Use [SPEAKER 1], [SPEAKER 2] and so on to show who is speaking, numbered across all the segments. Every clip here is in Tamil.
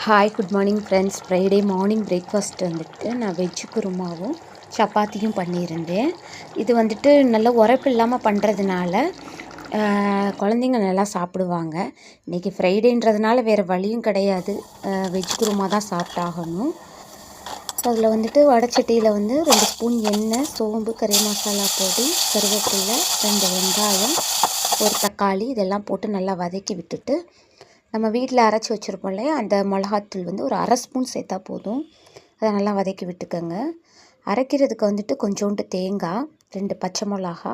[SPEAKER 1] Hi good morning friends. Friday morning breakfast வந்துட்டு நான் வெஜ்ஜு குருமாவும் சப்பாத்தியும் பண்ணியிருந்தேன். இது வந்துட்டு நல்ல உரப்பு இல்லாமல் பண்ணுறதுனால குழந்தைங்க நல்லா சாப்பிடுவாங்க. இன்றைக்கி ஃப்ரைடேன்றதுனால வேறு வழியும் கிடையாது, வெஜ் குருமா தான் சாப்பிட்டாகணும். ஸோ அதில் வந்துட்டு வடைச்சட்டியில் 2 ஸ்பூன் எண்ணெய், சோம்பு, கறி மசாலா பொடி, கருவேப்பிலை, 2 வெங்காயம், ஒரு தக்காளி இதெல்லாம் போட்டு நல்லா வதக்கி விட்டுட்டு, நம்ம வீட்டில் அரைச்சி வச்சுருப்போம் இல்லையா, அந்த மிளகாத்தூள் ஒரு அரை ஸ்பூன் சேர்த்தா போதும். அதை நல்லா வதக்கி விட்டுக்கோங்க. அரைக்கிறதுக்கு கொஞ்சோண்டு தேங்காய், 2 பச்சை மிளகா,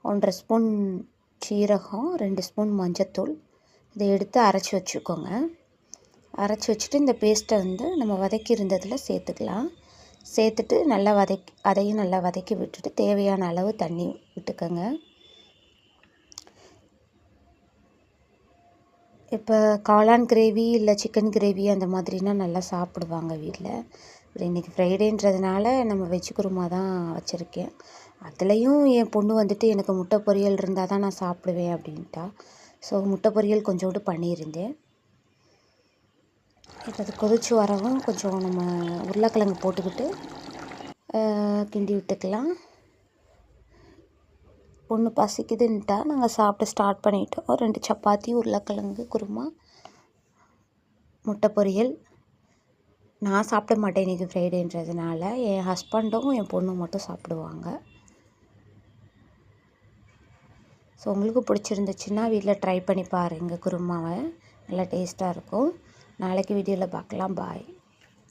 [SPEAKER 1] 1.5 ஸ்பூன் சீரகம், 2 ஸ்பூன் மஞ்சத்தூள் இதை எடுத்து அரைச்சி வச்சுக்கோங்க. அரைச்சி வச்சுட்டு இந்த பேஸ்ட்டை நம்ம வதக்கி இருந்ததில் சேர்த்துக்கலாம். சேர்த்துட்டு நல்லா அதையும் நல்லா வதக்கி விட்டுட்டு தேவையான அளவு தண்ணி விட்டுக்கோங்க. இப்போ காளான் கிரேவி இல்லை சிக்கன் கிரேவி அந்த மாதிரினா நல்லா சாப்பிடுவாங்க வீட்டில். இன்றைக்கி ஃப்ரைடேன்றதுனால நம்ம வெஜ் குருமா தான் வச்சுருக்கேன். அதுலேயும் என் பொண்ணு எனக்கு முட்டை பொரியல் இருந்தால் தான் நான் சாப்பிடுவேன் அப்படின்ட்டா. ஸோ முட்டை பொரியல் கொஞ்சோண்டு பண்ணியிருந்தேன். இப்போ அது கொதிச்சு வரவும் கொஞ்சம் நம்ம உருளைக்கிழங்கு போட்டுக்கிட்டு கிண்டி விட்டுக்கலாம். பொண்ணு பசிக்குதுன்ட்டா நாங்கள் சாப்பிட ஸ்டார்ட் பண்ணிட்டோம். 2 சப்பாத்தி, உருளைக்கிழங்கு குருமா, முட்டை பொரியல். நான் சாப்பிட மாட்டேன் இன்றைக்கி ஃப்ரைடேன்றதுனால. என் ஹஸ்பண்டும் என் பொண்ணும் மட்டும் சாப்பிடுவாங்க. ஸோ உங்களுக்கு பிடிச்சிருந்துச்சுன்னா வீட்டில் ட்ரை பண்ணி பாருங்கள் குருமாவை. நல்லா டேஸ்ட்டாக இருக்கும். நாளைக்கு வீடியோவில் பார்க்கலாம். பாய்.